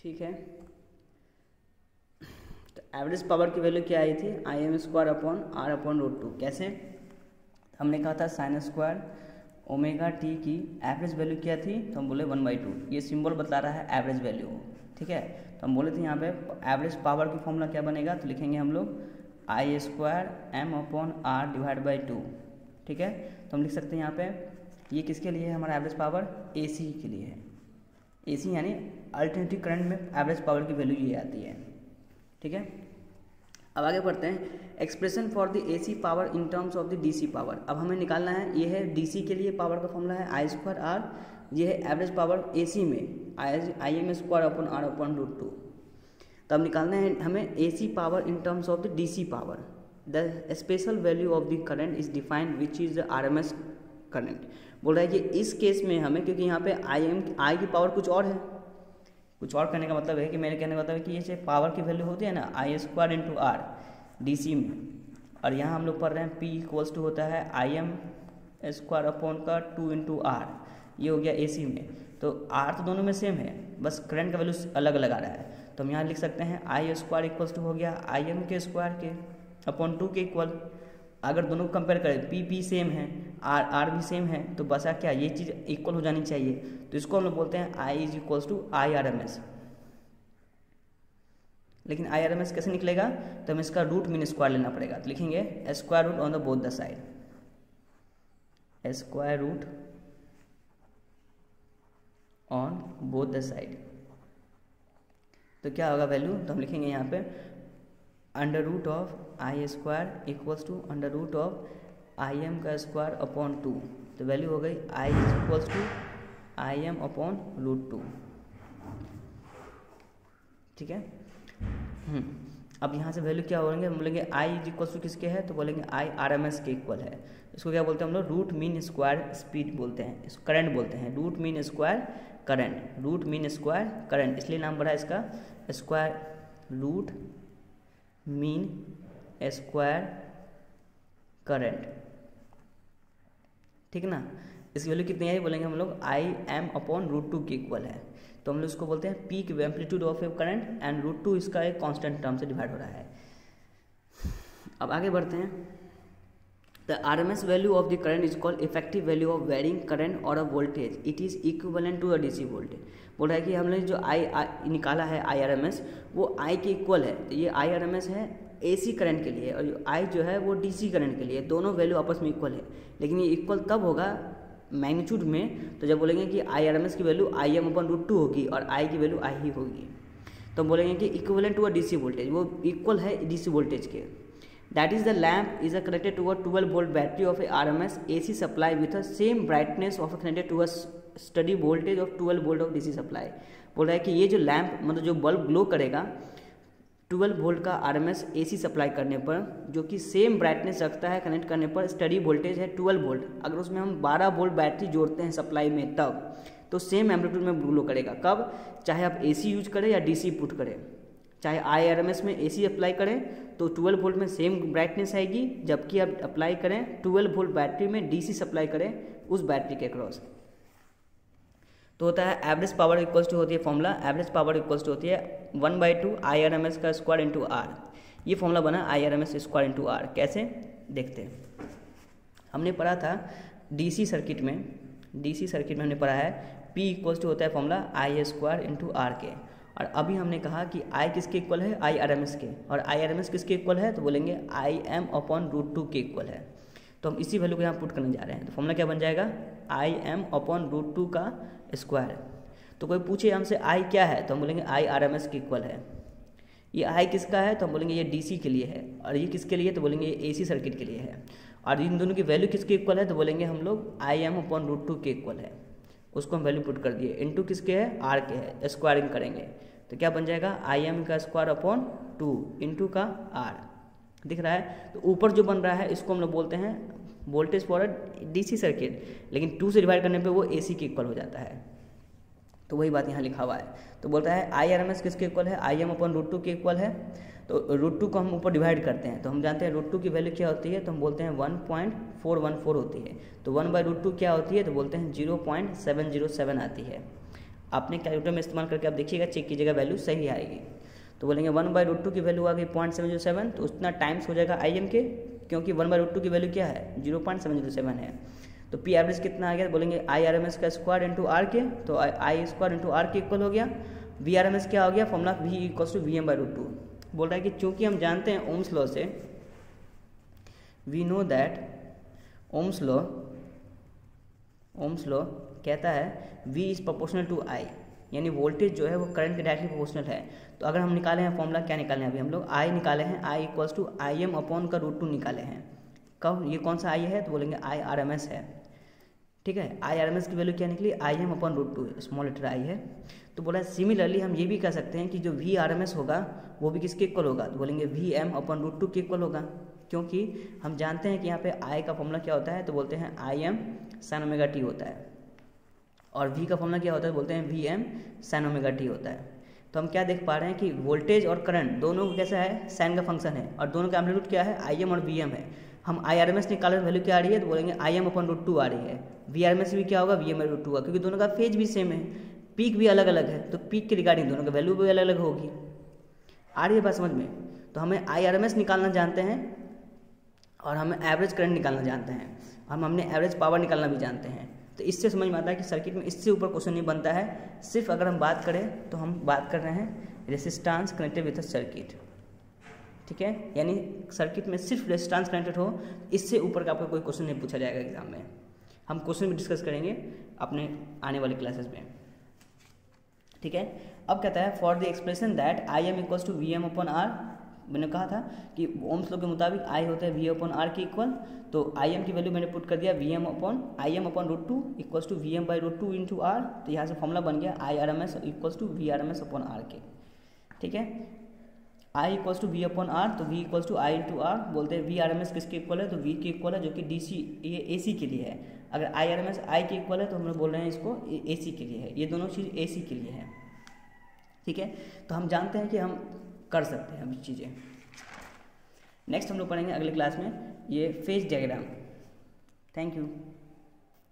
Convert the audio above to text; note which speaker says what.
Speaker 1: ठीक है। तो एवरेज पावर की वैल्यू क्या आई थी, Im² अपॉन R अपॉन √2। कैसे, हमने कहा था साइन स्क्वायर ओमेगा टी की एवरेज वैल्यू क्या थी, तो हम बोले 1/2। ये सिंबल बता रहा है एवरेज वैल्यू, ठीक है। तो हम बोले थे यहाँ पे एवरेज पावर की फॉर्मूला क्या बनेगा, तो लिखेंगे हम लोग I² m upon R divide by 2, ठीक है। तो हम लिख सकते हैं यहाँ पे ये किसके लिए है, हमारा एवरेज पावर AC के लिए है। AC यानी अल्टरनेटिव करंट में एवरेज पावर की वैल्यू ये आती है, ठीक है। अब आगे बढ़ते हैं, expression for the AC power in terms of the DC power. अब हमें निकालना है, ये है DC के लिए पावर का फॉर्मूला है I²R, ये है एवरेज पावर AC में Im² अपॉन R अपॉन √2। तब निकालना है हमें AC power in terms of the DC power. The special value of the current is defined which is the RMS current. बोल रहा है कि इस केस में हमें, क्योंकि यहाँ पे I की पावर कुछ और है, कुछ और कहने का मतलब है कि मेरे कहने का मतलब है कि ये जो पावर की वैल्यू होती है ना I² इंटू R DC में, और यहाँ हम लोग पढ़ रहे हैं P इक्वल्स टू होता है Im² अपॉन का 2 इंटू R, ये हो गया AC में। तो R तो दोनों में सेम है, बस करंट का वैल्यू अलग अलग आ रहा है। तो हम यहाँ लिख सकते हैं I² इक्वल्स टू हो गया Im के स्क्वायर के अपॉन 2 के इक्वल। अगर दोनों को कंपेयर करें, P सेम है, R भी सेम है, तो बसा क्या, ये चीज़ इक्वल हो जानी चाहिए। तो इसको हम लोग बोलते हैं I is equals to IRMS। लेकिन IRMS कैसे निकलेगा, तो हमें इसका रूट मीन स्क्वायर लेना पड़ेगा। तो लिखेंगे square root on the both the side, square root on both the side. तो क्या होगा वैल्यू, तो हम लिखेंगे यहाँ पे under root of I² equals to under root of Im का स्क्वायर अपॉन 2। तो वैल्यू हो गई I is equals to Im upon √2, ठीक है। अब यहाँ से वैल्यू क्या होंगे, हम बोलेंगे I इज इक्वल्स टू किसके है, तो बोलेंगे I RMS के इक्वल है। इसको क्या बोलते हैं हम लोग, रूट मीन स्क्वायर स्पीड बोलते हैं, इसको करंट बोलते हैं, root mean square current, root mean square current, इसलिए नाम बढ़ा इसका square root mean square current, ठीक ना। इसकी वैल्यू कितनी आई, बोलेंगे हम लोग Im अपॉन √2 के इक्वल है। तो हम लोग इसको बोलते हैं peak amplitude of A current and √2 इसका एक कांस्टेंट टर्म से डिवाइड हो रहा है। अब आगे बढ़ते हैं, the RMS value of the current is called effective value of varying current और a voltage, it is equivalent to a DC voltage. बोल रहा है कि हमने जो I निकाला है IRMS, वो I के इक्वल है। तो ये IRMS है AC करंट के लिए, और I जो है वो DC करंट के लिए, दोनों वैल्यू आपस में इक्वल है। लेकिन ये इक्वल तब होगा मैग्नीट्यूड में, तो जब बोलेंगे कि IRMS की वैल्यू Im अपॉन √2 होगी और I की वैल्यू I ही होगी। तो हम बोलेंगे कि equivalent to a DC voltage, वो इक्वल है DC वोल्टेज के। That is the lamp is connected to a 12 volt battery of a RMS AC supply with a same brightness of connected to a steady voltage of 12 volt of DC supply. बोल रहा है कि ये जो lamp, मतलब जो bulb glow करेगा 12 volt का RMS AC सप्लाई करने पर, जो कि सेम ब्राइटनेस रखता है कनेक्ट करने पर, स्टडी वोल्टेज है 12 वोल्ट। अगर उसमें हम 12 वोल्ट बैटरी जोड़ते हैं सप्लाई में, तब तो सेम एम्पलीट्यूड में ग्लो करेगा। कब, चाहे आप AC यूज करें या DC पुट करें, चाहे IRMS में AC अप्लाई करें तो 12 वोल्ट में सेम ब्राइटनेस आएगी, जबकि आप अप्लाई करें 12 वोल्ट बैटरी में DC सप्लाई करें उस बैटरी के अक्रॉस, तो होता है एवरेज पावर इक्वल्स टू होती है formula, average power equals to होती है 1/2 IRMS का स्क्वायर इंटू R। ये फॉर्मूला बना IRMS स्क्वायर इंटू R। कैसे, देखते हैं। हमने पढ़ा था DC सर्किट में हमने पढ़ा है P इक्वल्स टू होता है फॉर्मूला I² इंटू R के, और अभी हमने कहा कि I किसके इक्वल है, IRMS के, और IRMS किसके इक्वल है, तो बोलेंगे Im अपॉन √2 के इक्वल है। तो हम इसी वैल्यू को यहाँ पुट करने जा रहे हैं। तो फॉर्मूला क्या बन जाएगा, Im अपॉन √2 का स्क्वायर। तो कोई पूछे हमसे I क्या है, तो हम बोलेंगे I RMS के इक्वल है। ये I किसका है, तो हम बोलेंगे ये DC के लिए है, और ये किसके लिए, तो बोलेंगे ये AC सर्किट के लिए है। और इन दोनों की वैल्यू किसके इक्वल है, तो बोलेंगे हम लोग Im अपॉन √2 के इक्वल है। उसको हम वैल्यू पुट कर दिए, इंटू किसके है, R के है, स्क्वायरिंग करेंगे तो क्या बन जाएगा Im का स्क्वायर अपॉन 2 इंटू का R। दिख रहा है। तो ऊपर जो बन रहा है इसको हम लोग बोलते हैं वोल्टेज फॉर DC सर्किट, लेकिन 2 से डिवाइड करने पे वो AC के इक्वल हो जाता है। तो वही बात यहाँ लिखा हुआ है। तो बोलता है IRMS किसके इक्वल है, Im अपॉन √2 के इक्वल है। तो √2 को हम ऊपर डिवाइड करते हैं, तो हम जानते हैं √2 की वैल्यू क्या होती है, तो हम बोलते हैं 1.414 होती है। तो 1/√2 क्या होती है, तो बोलते हैं 0.707 आती है। आपने कैलकुलेटर में इस्तेमाल करके आप देखिएगा, चेक कीजिएगा, वैल्यू सही आएगी। तो बोलेंगे 1/√2 की वैल्यू आ गई 0.707, तो उतना टाइम्स हो जाएगा IM के, क्योंकि 1/√2 की वैल्यू क्या है 0.707 है। तो P एवरेज कितना आ गया, बोलेंगे IRMS का स्क्वायर इंटू आर के, तो आई स्क्वायर इंटू आर के इक्वल हो गया। VRMS क्या हो गया, formula V equals to VM/√2। बोल रहा है कि चूंकि हम जानते हैं ओम्स लॉ से, we know that Ohm's law कहता है V is proportional to I, यानी वोल्टेज जो है वो करंट के डायरेक्टली प्रोपोर्शनल है। तो अगर हम निकाले हैं फॉर्मूला, क्या निकाले हैं अभी हम लोग, I निकाले हैं, I equals to IM upon का √2 निकाले हैं। कब, ये कौन सा I है, तो बोलेंगे IRMS है। ठीक है, IRMS की वैल्यू क्या निकली, IM upon √2, small letter I है। तो बोला सिमिलरली हम ये भी कह सकते हैं कि जो VRMS होगा वो भी किसके इक्वल होगा, तो बोलेंगे VM अपॉन √2 के इक्वल होगा, क्योंकि हम जानते हैं कि यहाँ पे I का फॉर्मूला क्या होता है, तो बोलते हैं IM sin ओमेगा t होता है, और V का फॉर्मूला क्या होता है, बोलते हैं VM sin ओमेगा t होता है। तो हम क्या देख पा रहे हैं कि वोल्टेज और करंट दोनों को कैसा है, साइन का फंक्शन है, और दोनों का एम्पलीट्यूड क्या है, IM और VM है। हम IRMS निकाले वैल्यू क्या आ रही है, तो बोलेंगे IM अपॉन √2 आ रही है। VRMS भी क्या होगा, VM/√2 होगा, क्योंकि दोनों का फेज भी सेम है, पीक भी अलग अलग है, तो पीक के रिगार्डिंग दोनों का वैल्यू भी अलग अलग होगी। आ रही है बात समझ में। तो हमें IRMS निकालना जानते हैं और हमें एवरेज करंट निकालना जानते हैं, हमने एवरेज पावर निकालना भी जानते हैं। तो इससे समझ में आता है कि सर्किट में इससे ऊपर क्वेश्चन नहीं बनता है। सिर्फ अगर हम बात करें तो हम बात कर रहे हैं resistance connected with a circuit, ठीक है, यानी सर्किट में सिर्फ रेसिस्टेंस कनेक्टेड हो, इससे ऊपर का आपका कोई क्वेश्चन नहीं पूछा जाएगा एग्जाम में। हम क्वेश्चन भी डिस्कस करेंगे अपने आने वाले क्लासेस में, ठीक है। अब कहता है for the expression that IM equals to VM upon R, मैंने कहा था कि ओम्स लॉ के मुताबिक I होता है V अपॉन आर के इक्वल, तो IM की वैल्यू मैंने पुट कर दिया IM upon √2 equals to VM/√2 into R, तो यहाँ से फॉर्मूला बन गया IRMS equals to VRMS upon R के, ठीक है। I equals to V upon R, तो V equals to I into R, बोलते हैं VRMS किसके इक्वल है, तो V के इक्वल है, जो कि DC ये AC के लिए है। अगर IRMS I के इक्वल है तो हम लोग बोल रहे हैं इसको AC के लिए है, ये दोनों चीज़ AC के लिए है, ठीक है। तो हम जानते हैं कि हम कर सकते हैं अभी चीज़ें। नेक्स्ट हम लोग पढ़ेंगे अगले क्लास में ये फेज डायग्राम। Thank you.